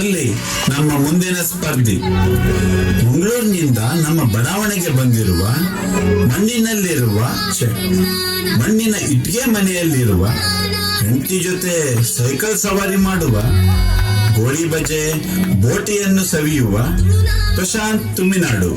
ಬರ್ಲಿ ನಮ್ಮ ಮುಂದಿನ ಸ್ಪರ್ಧಿ. ಮಂಗಳೂರಿನಿಂದ ನಮ್ಮ ಬಡಾವಣೆಗೆ ಬಂದಿರುವ ಮಣ್ಣಿನ ಇಟ್ಟಿಗೆ ಮನೆಯಲ್ಲಿರುವ ಹೆಂಡತಿ ಜೊತೆ ಸೈಕಲ್ ಸವಾರಿ ಮಾಡುವ, ಗೋಳಿ ಬಜೆ ಬೋಟಿಯನ್ನು ಸವಿಯುವ ಪ್ರಶಾಂತ್ ತುಮಿನಾಡು.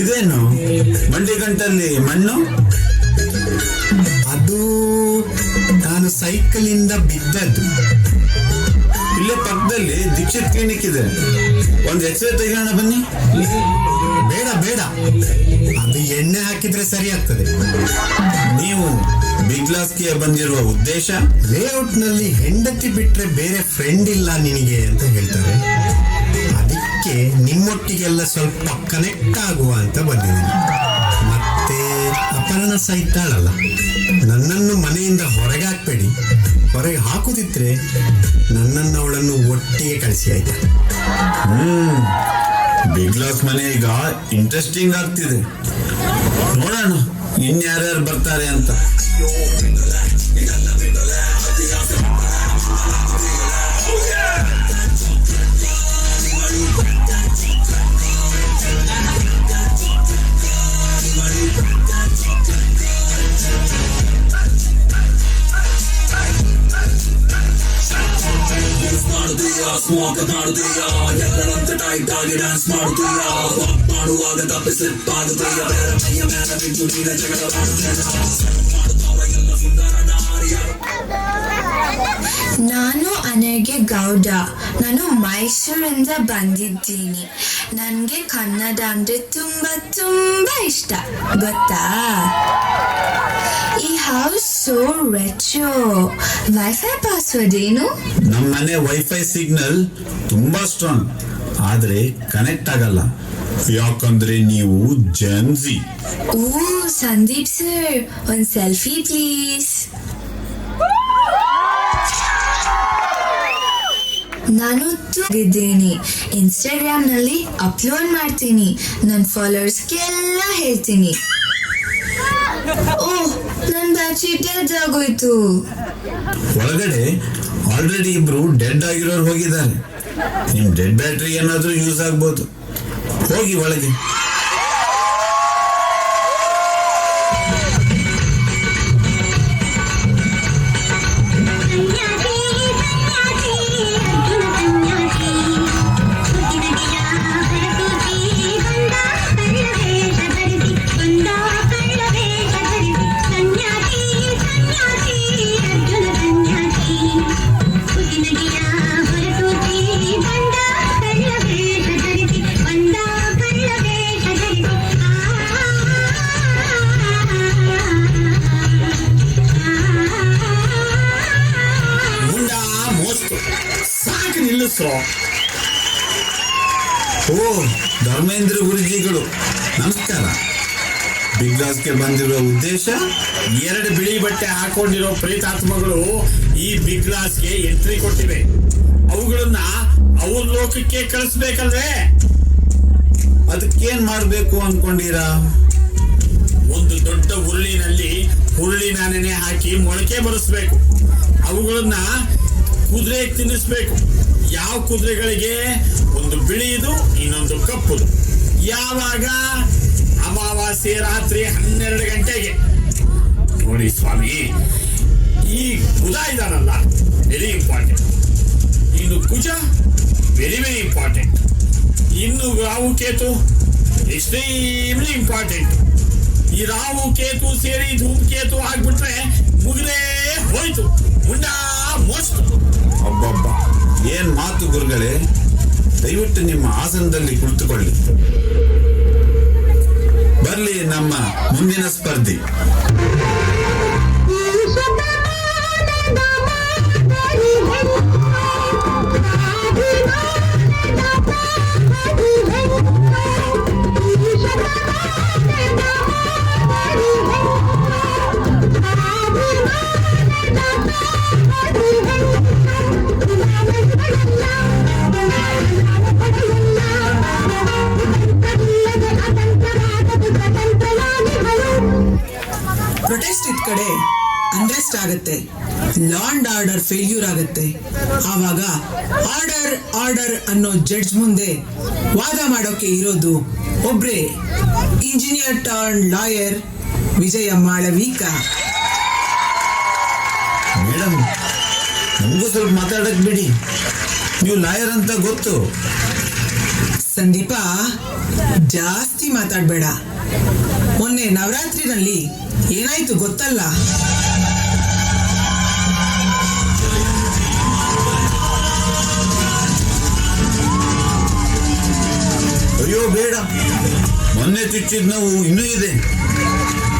ಇದೇನು ಮಂಡಿಗಂಟಲ್ಲಿ ಮಣ್ಣು? ಅದು ನಾನು ಸೈಕಲ್ ಇಂದ ಬಿದ್ದದ್ದು. ಇಲ್ಲೇ ಪಕ್ಕದಲ್ಲಿ ದೀಕ್ಷಿತ್ ಕ್ಲಿನಿಕ್ ಇದೆ, ಒಂದು ಎಕ್ಸ್ರೇ ತೆಗೋಣ ಬನ್ನಿ. ಬೇಡ ಬೇಡ, ಅದು ಎಣ್ಣೆ ಹಾಕಿದ್ರೆ ಸರಿ ಆಗ್ತದೆ. ನೀವು ಬಿಗ್ ಗ್ಲಾಸ್ಗೆ ಬಂದಿರುವ ಉದ್ದೇಶ? ಲೇಔಟ್ ನಲ್ಲಿ ಹೆಂಡತಿ ಬಿಟ್ರೆ ಬೇರೆ ಫ್ರೆಂಡ್ ಇಲ್ಲ ನಿನಗೆ ಅಂತ ಹೇಳ್ತಾರೆ. ಅದಕ್ಕೆ ನಿಮ್ಮೊಟ್ಟಿಗೆಲ್ಲ ಸ್ವಲ್ಪ ಕನೆಕ್ಟ್ ಆಗುವ ಅಂತ ಬಂದಿದ್ದೀನಿ. ಮತ್ತೆ ಅಪರ್ಣ ಸಹಿತಾಳಲ್ಲ, ನನ್ನನ್ನು ಮನೆಯಿಂದ ಹೊರಗೆ ಹಾಕ್ಬೇಡಿ. ಹೊರಗೆ ಹಾಕುದಿದ್ರೆ ನನ್ನನ್ನು ಅವಳನ್ನು ಒಟ್ಟಿಗೆ ಕಳಿಸಿ, ಆಯ್ತಾ? ಬಿಗ್ ಗ್ಲಾಸ್ ಮನೆ ಈಗ ಇಂಟ್ರೆಸ್ಟಿಂಗ್ ಆಗ್ತಿದೆ. ನೋಡೋಣ ಇನ್ಯಾರ್ಯಾರು ಬರ್ತಾರೆ ಅಂತ. ಸ್ಮೋಕ್ ಮಾಡುತ್ತೀಯ, ಎಲ್ಲರಂತೆ ಟೈಟ್ ಆಗಿ ಡ್ಯಾನ್ಸ್ ಮಾಡುತ್ತೀಯ, ವಾಕ್ ಮಾಡುವಾಗ ತಪ್ಪಿ ಸ್ಲಿಪ್ ಆಗುತ್ತೀಯ, ಬೇರೆ ಮೈಯ ಮೇಲೆ ಬಿದ್ದು ನೀನೆ ಜಗಳ ಮಾಡುತ್ತಾವ ಎಲ್ಲ ಸುಂದರ ನಾರಿಯ. ನಾನು ಅನರ್ಗೆ ಗೌಡ. ನಾನು ಮೈಸೂರಿಂದ ಬಂದಿದ್ದೀನಿ. ನನಗೆ ಕನ್ನಡ ಅಂದರೆ ತುಂಬ ಇಷ್ಟ, ಗೊತ್ತಾ? ಈ house so retro. Wifi password ಏನು? ನಮ್ಮ ಮನೆ ವೈಫೈ ಸಿಗ್ನಲ್ ತುಂಬಾ ಸ್ಟ್ರಾಂಗ್, ಆದ್ರೆ ಕನೆಕ್ಟ್ ಆಗಲ್ಲ. ಯಾಕಂದ್ರೆ ನೀವು ಜನ್ಸಿ. ಓ ಸಂದೀಪ್ ಸರ್, ಒಂದು ಸೆಲ್ಫಿ ಪ್ಲೀಸ್. ನಾನು ಇದ್ದೀನಿ, ಇನ್ಸ್ಟಾಗ್ರಾಮ್ನಲ್ಲಿ ಅಪ್ಲೋಡ್ ಮಾಡ್ತೀನಿ, ನನ್ನ ಫಾಲೋವರ್ಸ್ಗೆಲ್ಲ ಹೇಳ್ತೀನಿ. ಓಹ್, ನನ್ನ ಬ್ಯಾಟ್ರಿ ಡೆಡ್ ಆಗೋಯ್ತು. ಒಳಗಡೆ ಆಲ್ರೆಡಿ ಇಬ್ರು ಡೆಡ್ ಆಗಿರೋರು ಹೋಗಿದ್ದಾರೆ. ನಿಮ್ ಡೆಡ್ ಬ್ಯಾಟ್ರಿ ಏನಾದ್ರೂ ಯೂಸ್ ಆಗ್ಬೋದು. ಹೋಗಿ ಒಳಗೆ. ಸಾಕು ನಿಲ್ಲಿಸ್ರೋ. ಓ ಧರ್ಮೇಂದ್ರ ಗುರುಜಿಗಳು ನಮಸ್ಕಾರ. ಬಿಗ್ ಗ್ಲಾಸ್ಗೆ ಬಂದಿರುವ ಉದ್ದೇಶ? 2 ಬಿಳಿ ಬಟ್ಟೆ ಹಾಕೊಂಡಿರೋ ಪ್ರೇತಾತ್ಮಗಳು ಈ ಬಿಗ್ ಗ್ಲಾಸ್ಗೆ ಎಂಟ್ರಿ ಕೊಟ್ಟಿವೆ. ಅವುಗಳನ್ನ ಅವ್ರ ಲೋಕಕ್ಕೆ ಕಳಿಸ್ಬೇಕಲ್ವೇ? ಅದಕ್ಕೇನ್ ಮಾಡ್ಬೇಕು ಅನ್ಕೊಂಡಿರಾ? ಒಂದು ದೊಡ್ಡ ಉರುಳಿನಲ್ಲಿ ಹುರುಳಿನ ನೆನೆ ಹಾಕಿ ಮೊಳಕೆ ಬರಿಸ್ಬೇಕು. ಅವುಗಳನ್ನ ಕುದುರೆ ತಿನ್ನಿಸ್ಬೇಕು. ಯಾವ ಕುದುರೆಗಳಿಗೆ? ಒಂದು ಬಿಳಿದು, ಇನ್ನೊಂದು ಕಪ್ಪುದು. ಯಾವಾಗ? ಅಮಾವಾಸ್ಯೆ ರಾತ್ರಿ 12 ಗಂಟೆಗೆ. ನೋಡಿ ಸ್ವಾಮಿ, ಈ ಬುಧ ಇದಾನಲ್ಲ, ವೆರಿ ಇಂಪಾರ್ಟೆಂಟ್. ಇನ್ನು ಕುಜ ವೆರಿ ಇಂಪಾರ್ಟೆಂಟ್. ಇನ್ನು ರಾಹು ಕೇತು ಎಕ್ಸ್ಟ್ರೀಮ್ಲಿ ಇಂಪಾರ್ಟೆಂಟ್. ಈ ರಾಹು ಕೇತು ಸೇರಿ ಧೂಮಕೇತು ಆಗ್ಬಿಟ್ರೆ ಮುಗಿದೇ ಹೋಯ್ತು. ಮುಂಡಾ ಮೋಸ್ಟ್. ಅಬ್ಬಬ್ಬ, ಏನ್ ಮಾತು ಗುರುಗಳೇ. ದಯವಿಟ್ಟು ನಿಮ್ಮ ಆಸನದಲ್ಲಿ ಕುಳಿತುಕೊಳ್ಳಿ. ಬರ್ಲಿ ನಮ್ಮ ಮುಂದಿನ ಸ್ಪರ್ಧಿ. ಅರೆಸ್ಟ್ ಆಗುತ್ತೆ, ಲಾ ಅಂಡ್ ಆರ್ಡರ್ ಫೇಲ್ಯೂರ್ ಆಗುತ್ತೆ. ಆವಾಗ ಆರ್ಡರ್ ಆರ್ಡರ್ ಅನ್ನೋ ಜಡ್ಜ್ ಮುಂದೆ ವಾದ ಮಾಡೋಕೆ ಇರೋದು ಒಬ್ರೇ, ಇಂಜಿನಿಯರ್ ಟರ್ನ್ ಲಾಯರ್ ವಿಜಯ ಮಾಳವಿಕ. ಮೇಡಮ್, ನಮಗೂ ಸ್ವಲ್ಪ ಮಾತಾಡಕ್ ಬಿಡಿ, ನೀವು ಲಾಯರ್ ಅಂತ ಗೊತ್ತು. ಸಂದೀಪ, ಜಾಸ್ತಿ ಮಾತಾಡ್ಬೇಡ. ಮೊನ್ನೆ ನವರಾತ್ರಿನಲ್ಲಿ ಏನಾಯ್ತು ಗೊತ್ತಲ್ಲ? ಅಯ್ಯೋ ಬೇಡ, ಮೊನ್ನೆ ಚುಚ್ಚಿದ ನೋವು ಇನ್ನೂ ಇದೆ,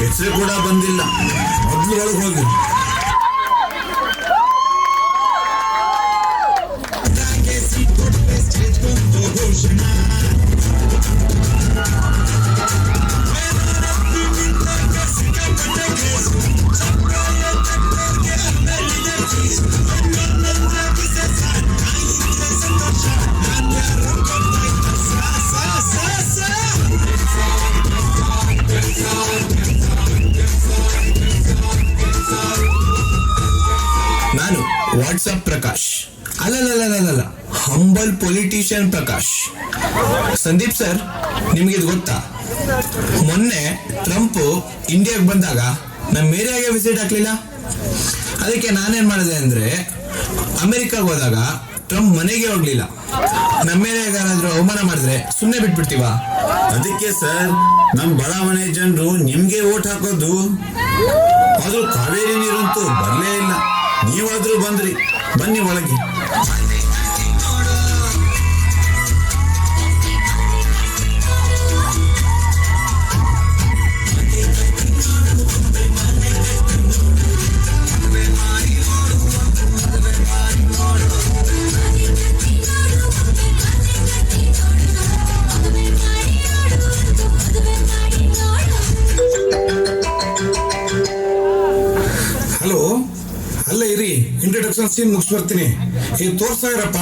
ಎಕ್ಸ್ರೇ ಕೂಡ ಬಂದಿಲ್ಲ. ಮೊದ್ಲು ಒಳಗೆ ಹೋಗಿ. ನಾನು ವಾಟ್ಸಪ್ ಪ್ರಕಾಶ್ ಅಲ್ಲ, humble politician Prakash. Sandeep sir, ನಿಮ್ಗೆ ಇದು ಗೊತ್ತಾ? ಮೊನ್ನೆ ಟ್ರಂಪ್ ಇಂಡಿಯಾಗೆ ಬಂದಾಗ ನಮ್ಮ ಏರಿಯಾಗೆ ವಿಸಿಟ್ ಹಾಕ್ಲಿಲ್ಲ. ಅದಕ್ಕೆ ನಾನೇನ್ ಮಾಡಿದೆ ಅಂದ್ರೆ, ಅಮೆರಿಕಾಗೆ ಹೋದಾಗ ಟ್ರಂಪ್ ಮನೆಗೆ ಹೋಗ್ಲಿಲ್ಲ. ನಮ್ಮ ಏರಿಯಾಗಾರಾದ್ರೂ ಅವಮಾನ ಮಾಡಿದ್ರೆ ಸುಮ್ಮನೆ ಬಿಟ್ಬಿಡ್ತೀವ? ಅದಕ್ಕೆ ಸರ್, ನಮ್ ಬಡಾವಣೆ ಜನರು ನಿಮ್ಗೆ ಓಟ್ ಹಾಕೋದು. ಆದ್ರೂ ಕಾವೇರಿ ನೀರಂತೂ ಬರ್ಲೇ ಇಲ್ಲ. ನೀವಾದ್ರೂ ಬಂದ್ರಿ, ಬನ್ನಿ ಒಳಗೆ. ಹಲೋ, ಅಲ್ಲ ಇರಿ, ಇಂಟ್ರೊಡಕ್ಷನ್ ಸೀನ್ ಮುಗಿಸ್ ಬರ್ತೀನಿ. ಈಗ ತೋರ್ಸ್ತಾ ಇರಪ್ಪ,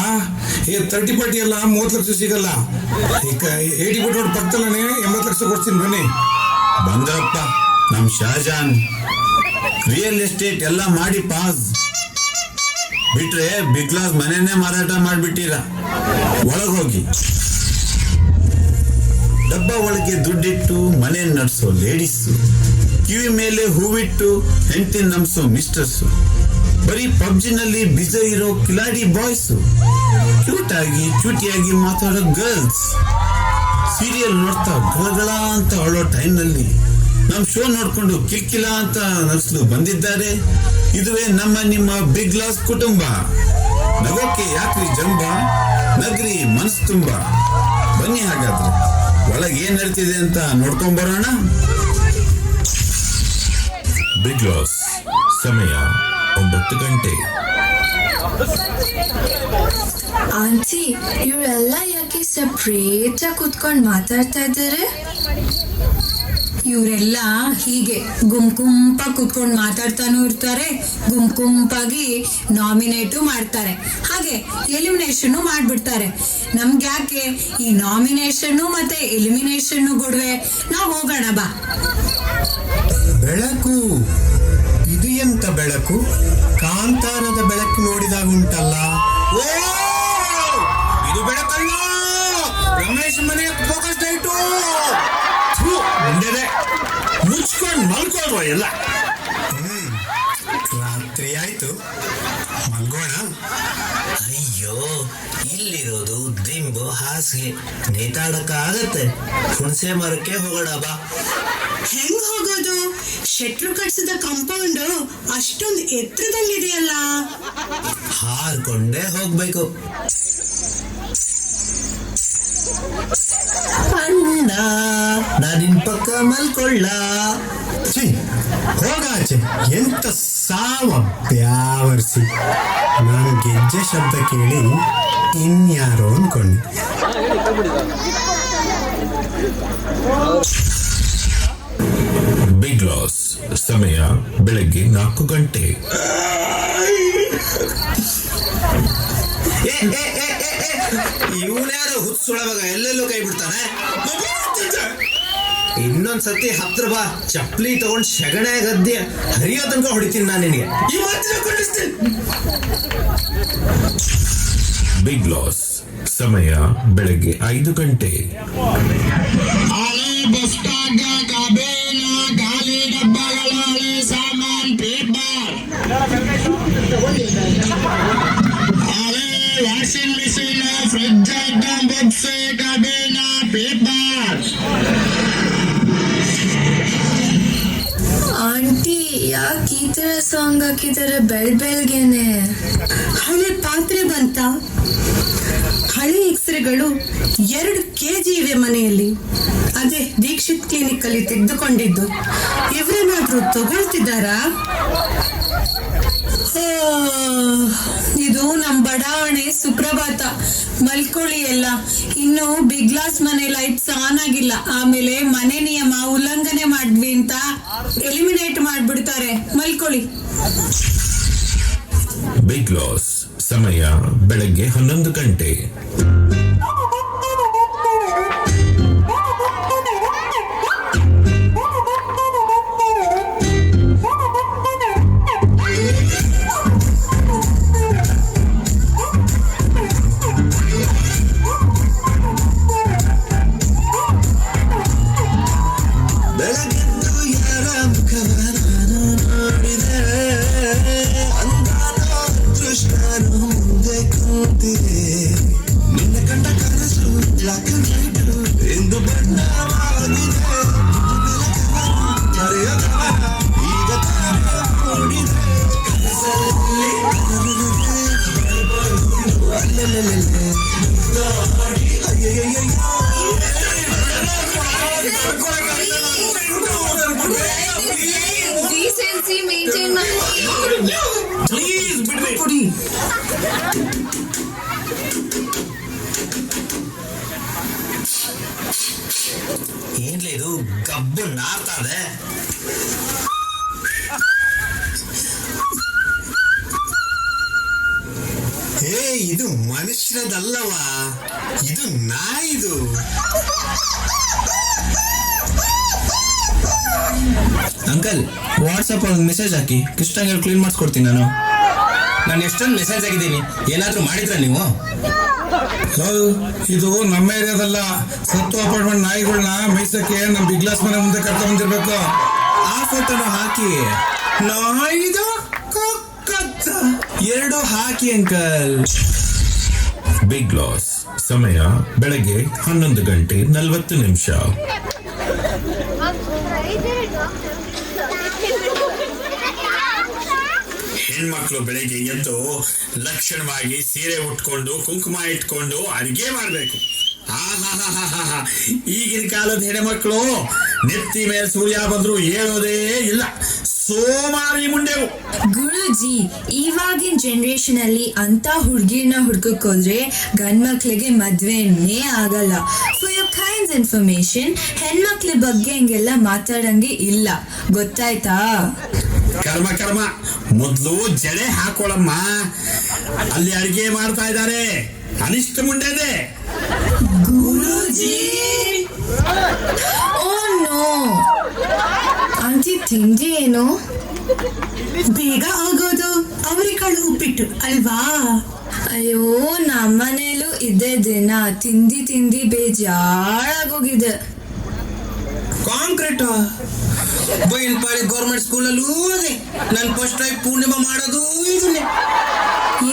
ಈ 30-40 ಎಲ್ಲ 30 ಲಕ್ಷ ಸಿಗಲ್ಲ. ಈಗ 80 ರೋಡ್ ಪಕ್ಕದಲ್ಲೇ 80 ಲಕ್ಷ ಕೊಡ್ತೀನಿ, ಬನ್ನಿ. ಬಂದ್ರಪ್ಪ ನಮ್ ಶಾಜಾನ್. ರಿಯಲ್ ಎಸ್ಟೇಟ್ ಎಲ್ಲ ಮಾಡಿ ಪಾಸ್ ಬಿಟ್ರೆ ಬಿಗ್ ಗ್ಲಾಸ್ ಮನೆನೇ ಮಾರಾಟ ಮಾಡ್ಬಿಟ್ಟಿರ. ಒಳಗ್ ಹೋಗಿ. ಡಬ್ಬ ಒಳಗೆ ದುಡ್ಡಿಟ್ಟು ಮನೆ ನಡೆಸೋ ಲೇಡೀಸು, ಕಿವಿ ಮೇಲೆ ಹೂವಿಟ್ಟು ಹೆಂಡತಿ ನಮ್ಸೋ ಮಿಸ್ಟರ್ಸು, ಬರೀ ಪಬ್ಜಿನಲ್ಲಿ ಬಿಜಿ ಇರೋ ಕಿಲಾಡಿ ಬಾಯ್ಸು, ಕ್ಯೂಟ್ ಆಗಿ ಚೂಟಿಯಾಗಿ ಮಾತಾಡೋ ಗರ್ಲ್ಸ್, ಸೀರಿಯಲ್ ನೋಡ್ತಾ ಗಳಗಳ ಅಂತ ಅಳೋ ಟೈಮ್ನಲ್ಲಿ ನಮ್ ಶೋ ನೋಡ್ಕೊಂಡು ಕಿಲ್ಕಿಲ ಅಂತ ನರ್ಸ್ಲು ಬಂದಿದ್ದಾರೆ. ಇದುವೇ ನಿಮ್ಮ ಬಿಗ್ ಗ್ಲಾಸ್ ಕುಟುಂಬ. ನಗೋಕೆ ಯಾಕ್ರಿ ಜಂಬ, ನಗ್ರಿ ಮನ್ಸ್ ತುಂಬ. ಬನ್ನಿ ಹಾಗಾದ್ರೆ ಒಳಗೆ ಏನ್ ನಡೀತಿದೆ ಅಂತ ನೋಡ್ಕೊಂಡ್ ಬರೋಣ. ಬಿಗ್ ಗ್ಲಾಸ್, ಸಮಯ 9 ಗಂಟೆ. ಆಂಟಿ, ಇವರೆಲ್ಲ ಯಾಕೆ ಸಪ್ರೇಟ್ ಆಗಿ ಕುತ್ಕೊಂಡು ಮಾತಾಡ್ತಾ ಇದ್ದಾರೆ? ಇವರೆಲ್ಲ ಹೀಗೆ ಗುಂಪಾಗಿ ಕುತ್ಕೊಂಡು ಮಾತಾಡ್ತಾನೂ ಇರ್ತಾರೆ, ಗುಂಪಾಗಿ ನಾಮಿನೇಟು ಮಾಡ್ತಾರೆ, ಹಾಗೆ ಎಲಿಮಿನೇಷನ್ ಮಾಡ್ಬಿಡ್ತಾರೆ. ನಮ್ಗೆ ಯಾಕೆ ಈ ನಾಮಿನೇಷನ್ ಮತ್ತೆ ಎಲಿಮಿನೇಷನ್ ಗೊಡವೆ? ನಾವು ಹೋಗೋಣ ಬಾ. ಬೆಳಕು, ಇದು ಎಂತ ಬೆಳಕು? ಕಾಂತಾರದ ಬೆಳಕು ನೋಡಿದಾಗ ಉಂಟಲ್ಲ. ಓ, ಇದು ಬೆಳಕಲ್ಲ, ರಮೇಶ್ ಮನೆ ಫೋಕಸ್ ಲೈಟು. ಮುಚ್ಕೊಂಡು ಮಲ್ಕೊಳ್ವ ಎಲ್ಲ. ರಾತ್ರಿ ಆಯ್ತು, ಮಲ್ಗೋಣ. ಅಯ್ಯೋ, ಇಲ್ಲಿರೋದು ದಿಂಬು ಹಾಸಿಗೆ, ನೇತಾಡಕ ಆಗತ್ತೆ. ಹುಣಸೆ ಮರಕ್ಕೆ ಹೋಗೋಣ ಬಾ. ಹೆಂಗ್ ಹೋಗೋದು? ಶೆಟ್ರು ಕಟ್ಸಿದ ಕಾಂಪೌಂಡ್ ಅಷ್ಟೊಂದು ಎತ್ತರದಲ್ಲಿದೆಯಲ್ಲ. ಹಾರ್ಕೊಂಡೇ ಹೋಗ್ಬೇಕು. ಅಣ್ಣ, ನಾನಿನ್ ಪಕ್ಕ ಮಲ್ಕೊಳ್ಳ. ಹೋಗಾಚೆ, ಎಂತ ಸಾವ ಬ್ಯಾವರ್ಸಿ. ನಾನು ಗೆಜ್ಜೆ ಶಬ್ದ ಕೇಳಿ ಇನ್ಯಾರೋ ಅನ್ಕೊಂಡೆ. ಬಿಗ್ ಗ್ಲಾಸ್, ಸಮಯ ಬೆಳಗ್ಗೆ 4 ಗಂಟೆ. ಇವನ್ಯಾರು ಹುಚ್ಚೊಳವಾಗ ಎಲ್ಲೆಲ್ಲೂ ಕೈ ಬಿಡ್ತಾನೆ. ಇನ್ನೊಂದ್ಸತಿ ಹತ್ರ ಬಾ, ಚಪ್ಪಲಿ ತಗೊಂಡ್ ಸೆಗಣೆ ಗದ್ದೆ ಹರಿಯೋ ತನಕ ಹೊಡಿತೀನಿ ನಾನು ನಿನಗೆ. ಈ ಮಾತಿನ ಕೊಡಿಸ್ತೀನಿ. Big loss. ಸಮಯ ಬೆಳಗ್ಗೆ 5 ಗಂಟೆ. ಹಳೆ ಬಸ್ ಸ್ಟಾಂಡ್ ಕಬೇನ ಗಾಲಿ ಡಬ್ಬಗಳ ಹಳೆ ಸಾಮಾನ್ ಪೇಪರ್, ಹಳೆ ವಾಷಿಂಗ್ ಮಿಷಿನ್, ಫ್ರಿಡ್ಜ್, ಬುಕ್ಸ್, ಕಬೇನ ಪೇಪರ್. ಆಂಟಿ ಯಾಕೆ ಈ ತರ ಸಾಂಗ್ ಹಾಕಿದಾರೆ ಬೆಳ್ಬೆಳ್ಗೆನೆ? ಹಳೆ ಪಾತ್ರೆ ಬಂತ, ಹಳೆ ಎಕ್ಸ್ರೇಗಳು 2 kg ಇವೆ ಮನೆಯಲ್ಲಿ. ಅದೇ ದೀಕ್ಷಿತ್ ಕ್ಲಿನಿಕ್ ಅಲ್ಲಿ ತೆಗೆದುಕೊಂಡಿದ್ದು. ಇವರೇನಾದ್ರೂ ತಗೊಳ್ತಿದ್ದಾರಾ? ಇದು ನಮ್ ಬಡಾವಣೆ ಸುಪ್ರಭಾತ. ಮಲ್ಕೊಳ್ಳಿ ಎಲ್ಲ. ಇನ್ನು ಬಿಗ್ ಗ್ಲಾಸ್ ಮನೆ ಲೈಟ್ಸ್ ಆನ್ ಆಗಿಲ್ಲ. ಆಮೇಲೆ ಮನೆ ನಿಯಮ ಉಲ್ಲಂಘನೆ ಮಾಡಿದ್ವಿ ಅಂತ ಎಲಿಮಿನೇಟ್ ಮಾಡ್ಬಿಡ್ತಾರೆ. ಮಲ್ಕೊಳ್ಳಿ. Big loss. ಸಮಯ ಬೆಳಗ್ಗೆ 11 ಗಂಟೆ. ಬೆಳಗೆದ್ದು ಯಾರ ಮುಖವ ನಾನು ನೋಡಿದೆ, ಅಂದಾನೋ ಕೃಷ್ಣನು ಮುಂದೆ ಕೂತಿದೆ. ನಿನ್ನ ಕಂಡ ಕನಸು ಬ್ಲಾಕ್ ಅಂಡ್ ವೈಟ್ ಎಂದು ಬಣ್ಣವಾಗಿದೆ. ಮರೆಯದವನ ಈಗ ತಾನೇ ನೋಡಿದೆ. ಕನಸಲ್ಲಿ ಅಲ್ಲಲ್ಲಲ್ಲೇ ಅಯ್ಯಯ್ಯಯ್ಯೋ. Decency maintain ಮಾಡಿ. ಪ್ಲೀಸ್ ಬಿಡ್ರಿ. ಕೊಡಿ. ಏನ್ಲೇ ಇದು ಗಬ್ಬು ನಾರ್ತದೆ? ಇದು ಮನುಷ್ಯರದಲ್ಲವಾ, ಇದು ನಾಯಿದು. ಅಂಕಲ್, ವಾಟ್ಸಪ್ ಒಂದು ಮೆಸೇಜ್ ಹಾಕಿ, ಕೃಷ್ಣಗೆ ಕ್ಲೀನ್ ಮಾಡಿಸ್ಕೊಡ್ತೀನಿ ನಾನು ಎಷ್ಟೊಂದು ಮೆಸೇಜ್ ಆಗಿದ್ದೀನಿ. ಏನಾದರೂ ಮಾಡಿದ್ರ ನೀವು? ಇದು ನಮ್ಮ ಏರಿಯಾದಲ್ಲ. ಸತ್ತು ಅಪಾರ್ಟ್ಮೆಂಟ್ ನಾಯಿಗಳನ್ನ ಮೈಸಕ್ಕೆ ನಮ್ಮ ಬಿಗ್ ಗ್ಲಾಸ್ ಮನೆ ಮುಂದೆ ಕರ್ಕೊಂಡ್ ಬಂದಿರ್ಬೇಕು. ಆ ಫೋಟೋನ ಹಾಕಿ. ನಾಯಿದು ಕಕ್ಕತ್ತ 2 ಹಾಕಿ ಅಂಕಲ್. Big loss. ಸಮಯ ಬೆಳಗ್ಗೆ 11 ಗಂಟೆ 40 ನಿಮಿಷ. ಹೆಣ್ಮಕ್ಳು ಬೆಳಿಗ್ಗೆ ಎದ್ದು ಲಕ್ಷಣವಾಗಿ ಸೀರೆ ಉಟ್ಕೊಂಡು ಕುಂಕುಮ ಇಟ್ಕೊಂಡು ಅಡಿಗೆ ಮಾಡ್ಬೇಕು. ಈಗಿನ ಕಾಲದ ಹೆಣ್ಮಕ್ಳು ನೆತ್ತಿ ಮೇಲೆ ಸೂರ್ಯ ಬಂದ್ರು ಹೇಳೋದೇ ಇಲ್ಲ. ಸೋಮಾರಿ ಮುಂಡೆವು. ಗುರುಜಿ, ಇವಾಗಿನ ಜನರೇಷನ್ ಅಲ್ಲಿ ಅಂತ ಹುಡ್ಗಿರ್ನ ಹುಡ್ಕಕ್ ಹೋದ್ರೆ ಗಂಡ್ ಮಕ್ಳಿಗೆ ಮದ್ವೆನೇ ಆಗಲ್ಲ. ಫಾರ್ ಯೋರ್ ಕೈಂಡ್ಸ್ ಇನ್ಫಾರ್ಮೇಶನ್, ಹೆಣ್ಮಕ್ಳ ಬಗ್ಗೆ ಹಂಗೆಲ್ಲ ಮಾತಾಡಂಗೆ ಇಲ್ಲ, ಗೊತ್ತಾಯ್ತಾ? ಕರ್ಮ ಕರ್ಮ, ಮೊದ್ಲು ಜಡೆ ಹಾಕೊಳ್ಳಮ್ಮ. ಅಲ್ಲಿ ಅಡಿಗೆ ಮಾಡ್ತಾ ಇದ್ದಾರೆ, ಅನಿಷ್ಟ ಮುಂಡೆದೆ. ಗುರುಜಿ, ಓ ನೋ. ಆಂಟಿ ತಿಂಡಿ ಏನು? ಬೇಗ ಆಗೋದು ಅವರೆಕಾಳು ಉಪ್ಪಿಟ್ಟು ಅಲ್ವಾ? ಅಯ್ಯೋ, ನಮ್ಮನೇಲೂ ಇದೇ ದಿನ ತಿಂದಿ ತಿಂದಿ ಬೇಜಾರಾಗೋಗಿದೆ. ಕಾಂಕ್ರೀಟ್ ಬೈಲ್ಪಾಡಿ ಗೌರ್ಮೆಂಟ್ ಸ್ಕೂಲಲ್ಲೂ ಅದೇ. ನಾನು ಫಸ್ಟ್ ಟೈಮ್ ಪೂರ್ಣಿಮಾ ಮಾಡೋದು ಇದನ್ನೇ.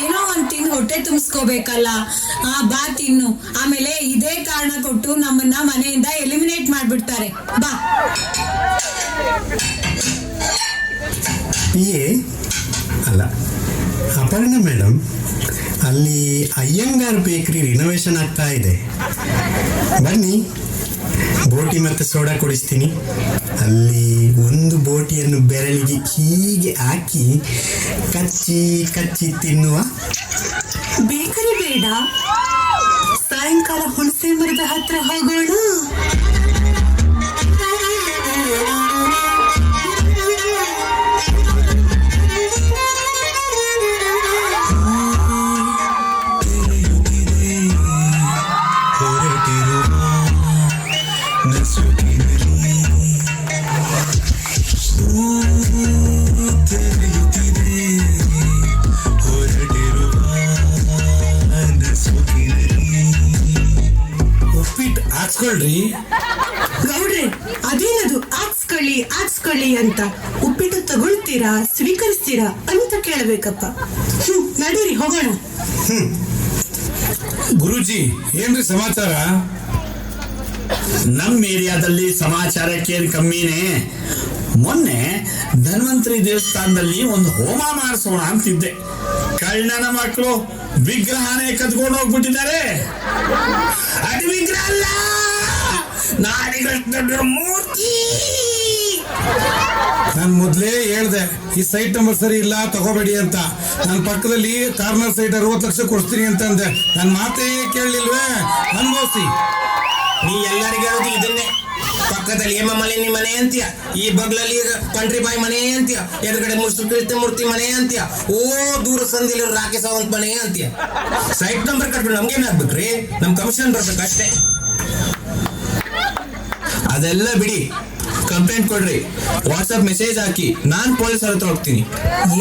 ಏನೋ ಒಂದ್ ತಿಂಗ್ ಹೊಟ್ಟೆ ತುಂಬಿಸ್ಕೋಬೇಕಲ್ಲ. ಬಾ ತಿನ್ನು. ಆಮೇಲೆ ಇದೇ ಕಾರಣ ಕೊಟ್ಟು ನಮ್ಮನ್ನ ಮನೆಯಿಂದ ಎಲಿಮಿನೇಟ್ ಮಾಡ್ಬಿಡ್ತಾರೆ. ಬಾ. ಅಲ್ಲ, ಅಪರ್ಣ ಮೇಡಮ್, ಅಲ್ಲಿ ಅಯ್ಯಂಗಾರ್ ಬೇಕರಿ ರಿನೋವೇಷನ್ ಆಗ್ತಾ ಇದೆ. ಬನ್ನಿ, ಬೋಟಿ ಮತ್ತು ಸೋಡಾ ಕೊಡಿಸ್ತೀನಿ. ಅಲ್ಲಿ ಒಂದು ಬೋಟಿಯನ್ನು ಬೆರಳಿಗೆ ಹೀಗೆ ಹಾಕಿ ಕಚ್ಚಿ ಕಚ್ಚಿ ತಿನ್ನುವ. ಬೇಕರಿ ಬೇಡ, ಸಾಯಂಕಾಲ ಹುಣಸೆ ಮರದ ಹತ್ರ ಹೋಗೋಣ. ಹೊರಟಿರುವ ನಸುಕಿನಲ್ಲಿ ಹಾಕ್ಕೊಳ್ರಿ. ಗೌಡ್ರೆ, ಅದೇನದು ಹಾಕ್ಸ್ಕೊಳ್ಳಿ ಅಂತ ಉಪ್ಪಿಟ್ಟು ತಗೊಳ್ತೀರಾ ಸ್ವೀಕರಿಸ್ತೀರಾ ಅಂತ ಕೇಳಬೇಕಪ್ಪ. ನಡೀರಿ ಹೋಗೋಣ. ಗುರುಜಿ ಏನ್ರಿ ಸಮಾಚಾರ? ನಮ್ಮ ಏರಿಯಾದಲ್ಲಿ ಸಮಾಚಾರಕ್ಕೇನು ಕಮ್ಮಿನೇ. ಮೊನ್ನೆ ಧನ್ವಂತರಿ ದೇವಸ್ಥಾನದಲ್ಲಿ ಒಂದು ಹೋಮ ಮಾಡಿಸೋಣ ಅಂತಿದ್ದೆ. ಕಳ್ಳನ ಮಕ್ಕಳು ವಿಗ್ರಹನೇ ಕದ್ಕೊಂಡು ಹೋಗ್ಬಿಟ್ಟಿದ್ದಾರೆ. ಅದು ವಿಗ್ರಹ ಅಲ್ಲ, ನಾಡಿಗಳ ಮೂರ್ತಿ. ನಾನು ಮೊದ್ಲೇ ಹೇಳ್ದೆ ಈ ಸೈಟ್ ನಂಬರ್ ಸರಿ ಇಲ್ಲ ತಗೋಬೇಡಿ ಅಂತ. ನನ್ನ ಪಕ್ಕದಲ್ಲಿ ಕಾರ್ನರ್ ಸೈಟ್ 60 ಲಕ್ಷ ಕೊಡ್ತೀನಿ ಅಂತ ಅಂದೆ. ನನ್ನ ಮಾತೇ ಕೇಳಲಿಲ್ವೇ? ಅನುಭವಿಸಿ. ನೀ ಎಲ್ಲರಿಗೂ ಹೇಳೋದು ಇದನ್ನೇ. ಪಕ್ಕದಲ್ಲಿ ಹೇಮಮಾಲಿನಿ ಮನೆ ಅಂತೀಯ, ಈ ಬಗ್ಲಲ್ಲಿ ಪಂಡ್ರಿಬಾಯಿ ಮನೆ ಅಂತೀಯ, ಎದುರುಗಡೆ ಕೃಷ್ಣಮೂರ್ತಿ ಮನೆ ಅಂತೀಯ, ಓ ದೂರ ಸಂದಿಲಿ ರಾಕಿ ಸಾವಂತ್ ಮನೆ ಅಂತೀಯ. ಸೈಟ್ ನಂಬರ್ ಕಟ್ಬಿಟ್ಟು ನಮ್ಗೇನಾಗ್ಬೇಕ್ರಿ? ನಮ್ ಕಮಿಷನ್ ಬರ್ಬೇಕಷ್ಟೇ. ಅದೆಲ್ಲ ಬಿಡಿ, ಕಂಪ್ಲೇಂಟ್ ಕೊಡ್ರಿ, ವಾಟ್ಸ್ಆಪ್ ಮೆಸೇಜ್ ಹಾಕಿ, ನಾನ್ ಪೊಲೀಸ್ ಹತ್ರ ಹೋಗ್ತೀನಿ.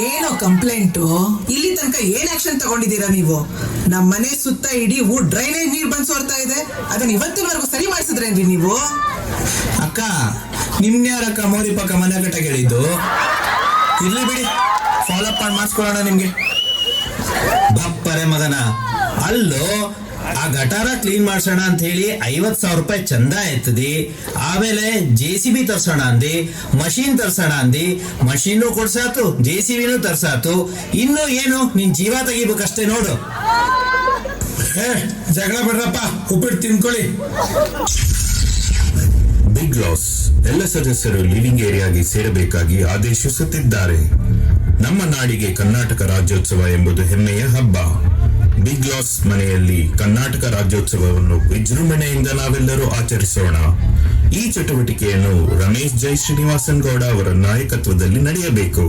ಏನೋ ಕಂಪ್ಲೇಂಟು? ಇಲ್ಲಿ ತನಕ ಏನ್ ಆಕ್ಷನ್ ತಗೊಂಡಿದ್ದೀರಾ ನೀವು? ನಮ್ಮ ಮನೆ ಸುತ್ತ ಇಡೀ ಡ್ರೈನೇಜ್ ನೀರ್ ಬಂದ್ ಸೋರ್ತಾ ಇದೆ, ಅದನ್ನ ಇವತ್ತಿನವರೆಗೂ ಸರಿ ಮಾಡಿಸಿದ್ರೇನ್ರಿ ನೀವು? ಅಕ್ಕ, ನಿಮ್ನ್ಯಾರಕ್ಕ ಮೋದಿ ಪಕ್ಕ ಮನೆ ಕಟ್ಟ ಹೇಳಿದ್ದು? ಇರ್ಲಿ ಬಿಡಿ, ಫಾಲೋ ಅಪ್ ಮಾಡಿ ಮಾಡಿಸ್ಕೊಳ್ಳೋಣ ನಿಮ್ಗೆ. ಬಪ್ಪರೆ ಮಗನ, ಅಲ್ಲೋ ಆ ಗಟಾರ ಕ್ಲೀನ್ ಮಾಡ್ಸೋಣ ಅಂತ ಹೇಳಿ 50,000 ರೂಪಾಯಿ ಚಂದ ಆಯ್ತದಿ. ಆಮೇಲೆ JCB ತರ್ಸೋಣ ಅಂದಿ, ಮಷೀನ್ ತರ್ಸೋಣ ಅಂದಿ, ಮಷೀನು ಕೊಡ್ಸಾತು, JCBನೂ ತರ್ಸಾತು. ಇನ್ನು ಏನು, ನಿನ್ ಜೀವ ತೆಗಿಬೇಕಷ್ಟೇ ನೋಡು. ಜಗಳ ಬಿಡ್ರಪ್ಪ, ಉಪ್ಪಿಟ್ಟು ತಿನ್ಕೊಳ್ಳಿ. Big loss. ಎಲ್ಲ ಸದಸ್ಯರು ಲಿವಿಂಗ್ ಏರಿಯಾಗೆ ಸೇರಬೇಕಾಗಿ ಆದೇಶಿಸುತ್ತಿದ್ದಾರೆ. ನಮ್ಮ ನಾಡಿಗೆ ಕರ್ನಾಟಕ ರಾಜ್ಯೋತ್ಸವ ಎಂಬುದು ಹೆಮ್ಮೆಯ ಹಬ್ಬ. ಬಿಗ್ ಲಾಸ್ ಮನೆಯಲ್ಲಿ ಕರ್ನಾಟಕ ರಾಜ್ಯೋತ್ಸವವನ್ನು ವಿಜೃಂಭಣೆಯಿಂದ ನಾವೆಲ್ಲರೂ ಆಚರಿಸೋಣ. ಈ ಚಟುವಟಿಕೆಯನ್ನು ರಮೇಶ್ ಜೈ ಶ್ರೀನಿವಾಸನ್ ಗೌಡ ಅವರ ನಾಯಕತ್ವದಲ್ಲಿ ನಡೆಯಬೇಕು.